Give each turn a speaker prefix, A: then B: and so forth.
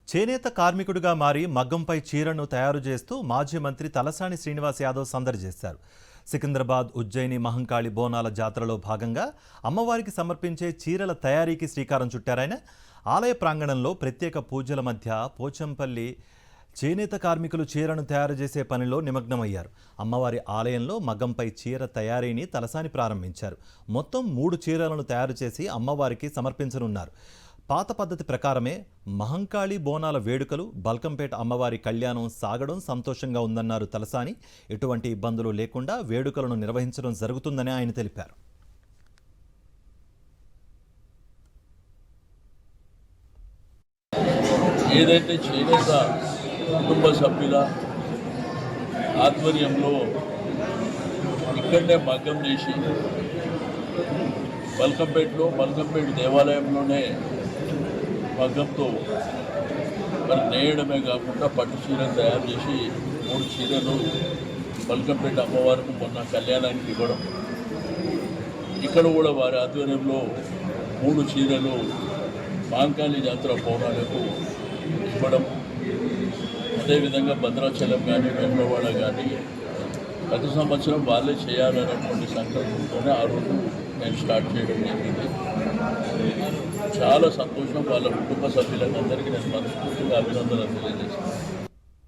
A: చేనేత కార్మికుడిగా మారి మగ్గంపై చీరను తయారు చేస్తూ మాజీ మంత్రి తలసాని శ్రీనివాస్ యాదవ్ సందడి చేశారు. సికింద్రాబాద్, ఉజ్జయిని మహంకాళి బోనాల జాతరలో భాగంగా అమ్మవారికి సమర్పించే చీరల తయారీకి శ్రీకారం చుట్టారాయన. ఆలయ ప్రాంగణంలో ప్రత్యేక పూజల మధ్య పోచంపల్లి చేనేత కార్మికులు చీరను తయారు చేసే పనిలో నిమగ్నమయ్యారు. అమ్మవారి ఆలయంలో మగ్గంపై చీర తయారీని తలసాని ప్రారంభించారు. మొత్తం 3 చీరలను తయారు చేసి అమ్మవారికి సమర్పించనున్నారు. పాత పద్ధతి ప్రకారమే మహంకాళి బోనాల వేడుకలు, బల్కంపేట అమ్మవారి కళ్యాణం సాగడం సంతోషంగా ఉందన్నారు తలసాని. ఎటువంటి ఇబ్బందులు లేకుండా వేడుకలను నిర్వహించడం జరుగుతుందని ఆయన తెలిపారు.
B: ఏదైతే చేనేత కుటుంబ సభ్యుల ఆధ్వర్యంలో ఇక్కడనే మగ్గం చేసి బల్కంపేట దేవాలయంలోనే మగ్గంతో మరి నేయడమే కాకుండా పట్టు చీరలు తయారు చేసి 3 చీరలు బల్కంపేట అమ్మవారికి మొన్న కళ్యాణానికి ఇవ్వడం, ఇక్కడ కూడా వారి ఆధ్వర్యంలో 3 చీరలు మహంకాళి జాతర బోనాలకు ఇవ్వడం, అదేవిధంగా భద్రాచలం కానీ వేములవాడ కానీ ప్రతి సంవత్సరం వాళ్ళే చేయాలనేటువంటి సంకల్పంతోనే ఆ రోజు నేను స్టార్ట్ చేయడం జరిగింది. చాలా సంతోషం. వాళ్ళ కుటుంబ సభ్యులకు అందరికీ నేను మనస్ఫూర్తిగా అభినందనలు తెలియజేస్తాను.